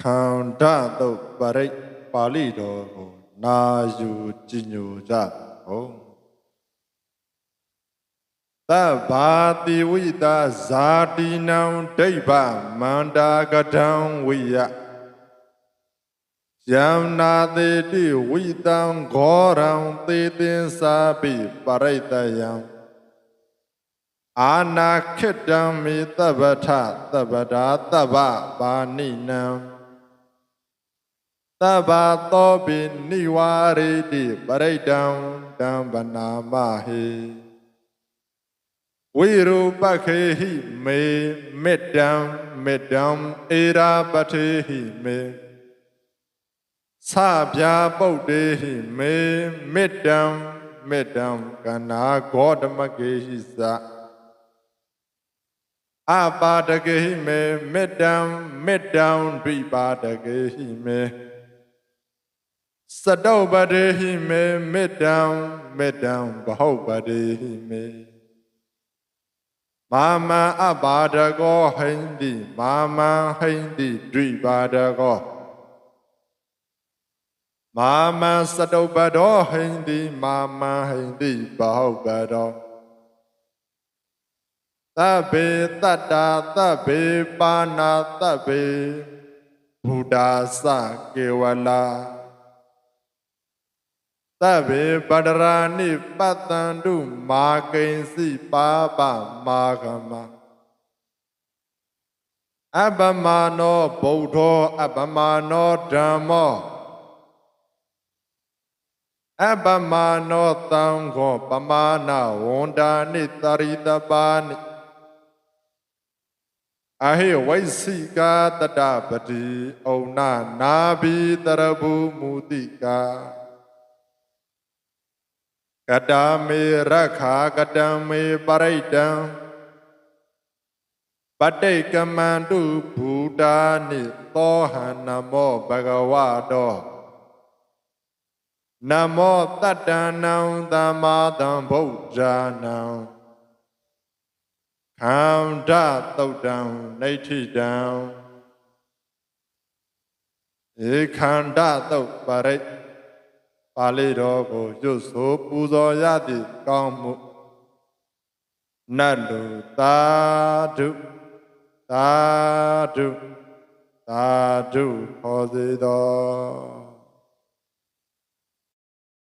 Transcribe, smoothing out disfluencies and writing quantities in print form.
ခန္ဓာတုတ်ပရိတ်ပါဠိတော်ကိုနာယူကြည်ညိုကြဟုတ်သဗ္ဗာတိဝိတာဇာတိနံဒိဗ္ဗမန္တာကထံဝိယယံနာတိတိဝိတံဂောရံသေတင်စာပိပရိတယံအာနာခိတံမိသဗ္ဗထသဗ္ဗဒါသဗ္ဗပါဏိနံသဗ္ဗသောပိနိဝါရိတိပရိတံတံဗနာမဟိဝိရူပခေဟိမေမေတ္တံမေတ္တံဧရာပထေဟိမေသဗျာပုတ်တေဟိမေမေတ္တံမေတ္တံကနာဂေါတမကေဟိသအပါဒကေဟိမေမေတ္တံမေတ္တံဒိပါဒကေဟိမေစတုပတေဟိမေမေတ္တံမေတ္တံဘဟုပတေဟိမေမာမံအပါဒကောဟိန္တိမာမံဟိန္တိဒိပါဒကောမာမံစတုပတောဟိန္တိမာမံဟိန္တိဘဟုပတောသဗ္ဗေတတ္တာသဗ္ဗေပါဏာသဗ္ဗေဘုဒ္ဓသကေဝလာသဗ္ဗေပတရာဏိပတ္တန္တုမာကိဉ္စီပါပမာဂမအပမနောဗုဒ္ဓောအပမနောဓမ္မောအပမနောသံဃောပမာဏဝန္ဒာနိတရိတပါနိအဟိဝိသိကာတတပတိဩနာနာဘိတရဘူမူတိကာကတမေရခာကတမေပရိတံပတိကမန္တုဘူတာနိသောဟံနမောဘဂဝတောနမောတတ္တနံသမ္မာသမ္ဗုဒ္ဓနံခန္ဓာတုတ်တံနိဋ္ဌိတံဧခန္ဓာတုတ်ပရိတ်ပါဠိတော်ကိုရွတ်ဆိုပူဇော်ရသည့်ကောင်းမှုနတ်လူသာဓုသာဓုသာဓုခေါ်စေတော်